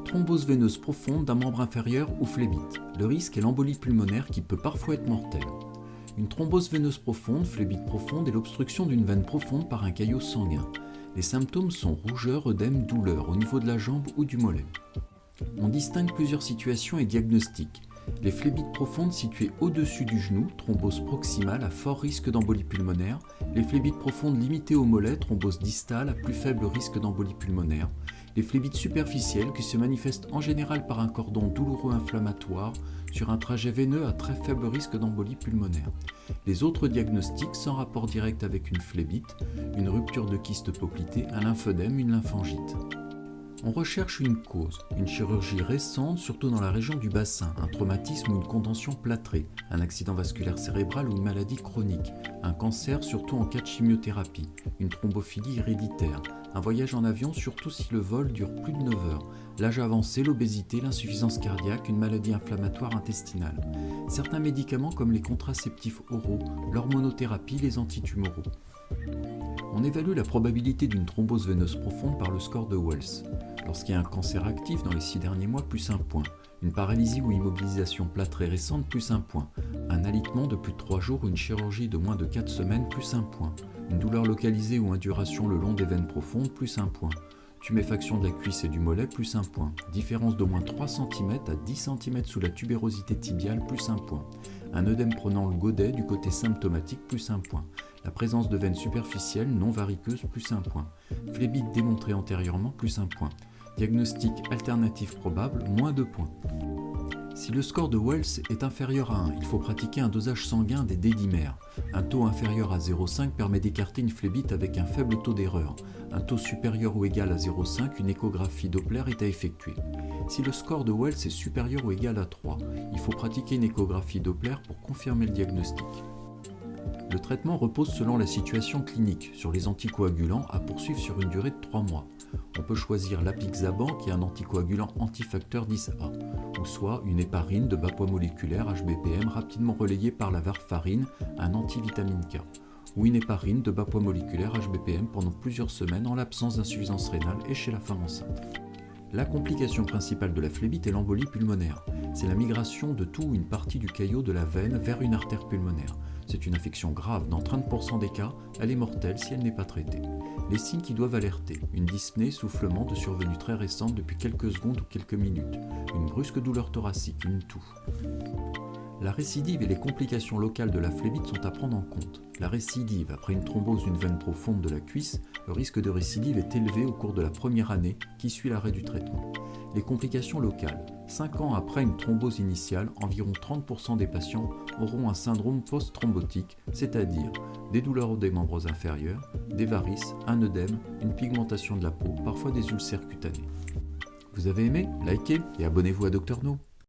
thrombose veineuse profonde d'un membre inférieur ou phlébite. Le risque est l'embolie pulmonaire qui peut parfois être mortelle. Une thrombose veineuse profonde, phlébite profonde, est l'obstruction d'une veine profonde par un caillot sanguin. Les symptômes sont rougeur, œdème, douleur au niveau de la jambe ou du mollet. On distingue plusieurs situations et diagnostics. Les phlébites profondes situées au-dessus du genou, thrombose proximale à fort risque d'embolie pulmonaire. Les phlébites profondes limitées au mollet, thrombose distale à plus faible risque d'embolie pulmonaire. Les phlébites superficielles qui se manifestent en général par un cordon douloureux inflammatoire sur un trajet veineux à très faible risque d'embolie pulmonaire. Les autres diagnostics sans rapport direct avec une phlébite, une rupture de kyste poplité, un lymphœdème, une lymphangite. On recherche une cause, une chirurgie récente, surtout dans la région du bassin, un traumatisme ou une contention plâtrée, un accident vasculaire cérébral ou une maladie chronique, un cancer, surtout en cas de chimiothérapie, une thrombophilie héréditaire, un voyage en avion, surtout si le vol dure plus de 9 heures, l'âge avancé, l'obésité, l'insuffisance cardiaque, une maladie inflammatoire intestinale, certains médicaments comme les contraceptifs oraux, l'hormonothérapie, les antitumoraux. On évalue la probabilité d'une thrombose veineuse profonde par le score de Wells. Lorsqu'il y a un cancer actif dans les 6 derniers mois, plus 1 point. Une paralysie ou immobilisation plâtrée récente, plus 1 point. Un alitement de plus de 3 jours ou une chirurgie de moins de 4 semaines, plus 1 point. Une douleur localisée ou induration le long des veines profondes, plus 1 point. Tuméfaction de la cuisse et du mollet, plus 1 point. Différence d'au moins 3 cm à 10 cm sous la tubérosité tibiale, plus 1 point. Un œdème prenant le godet du côté symptomatique, plus 1 point. La présence de veines superficielles non variqueuses, plus 1 point. Phlébite démontrée antérieurement, plus 1 point. Diagnostic alternatif probable, moins 2 points. Si le score de Wells est inférieur à 1, il faut pratiquer un dosage sanguin des dédimères. Un taux inférieur à 0,5 permet d'écarter une phlébite avec un faible taux d'erreur. Un taux supérieur ou égal à 0,5, une échographie Doppler est à effectuer. Si le score de Wells est supérieur ou égal à 3, il faut pratiquer une échographie Doppler pour confirmer le diagnostic. Le traitement repose selon la situation clinique sur les anticoagulants à poursuivre sur une durée de 3 mois. On peut choisir l'apixaban qui est un anticoagulant antifacteur 10A, ou soit une héparine de bas poids moléculaire HBPM rapidement relayée par la warfarine, un antivitamine K, ou une héparine de bas poids moléculaire HBPM pendant plusieurs semaines en l'absence d'insuffisance rénale et chez la femme enceinte. La complication principale de la phlébite est l'embolie pulmonaire. C'est la migration de tout ou une partie du caillot de la veine vers une artère pulmonaire. C'est une infection grave, dans 30% des cas, elle est mortelle si elle n'est pas traitée. Les signes qui doivent alerter, une dyspnée, essoufflement de survenue très récente depuis quelques secondes ou quelques minutes, une brusque douleur thoracique, une toux. La récidive et les complications locales de la phlébite sont à prendre en compte. La récidive, après une thrombose d'une veine profonde de la cuisse, le risque de récidive est élevé au cours de la première année qui suit l'arrêt du traitement. Les complications locales. 5 ans après une thrombose initiale, environ 30% des patients auront un syndrome post-thrombotique, c'est-à-dire des douleurs des membres inférieurs, des varices, un œdème, une pigmentation de la peau, parfois des ulcères cutanés. Vous avez aimé? Likez et abonnez-vous à Dr No.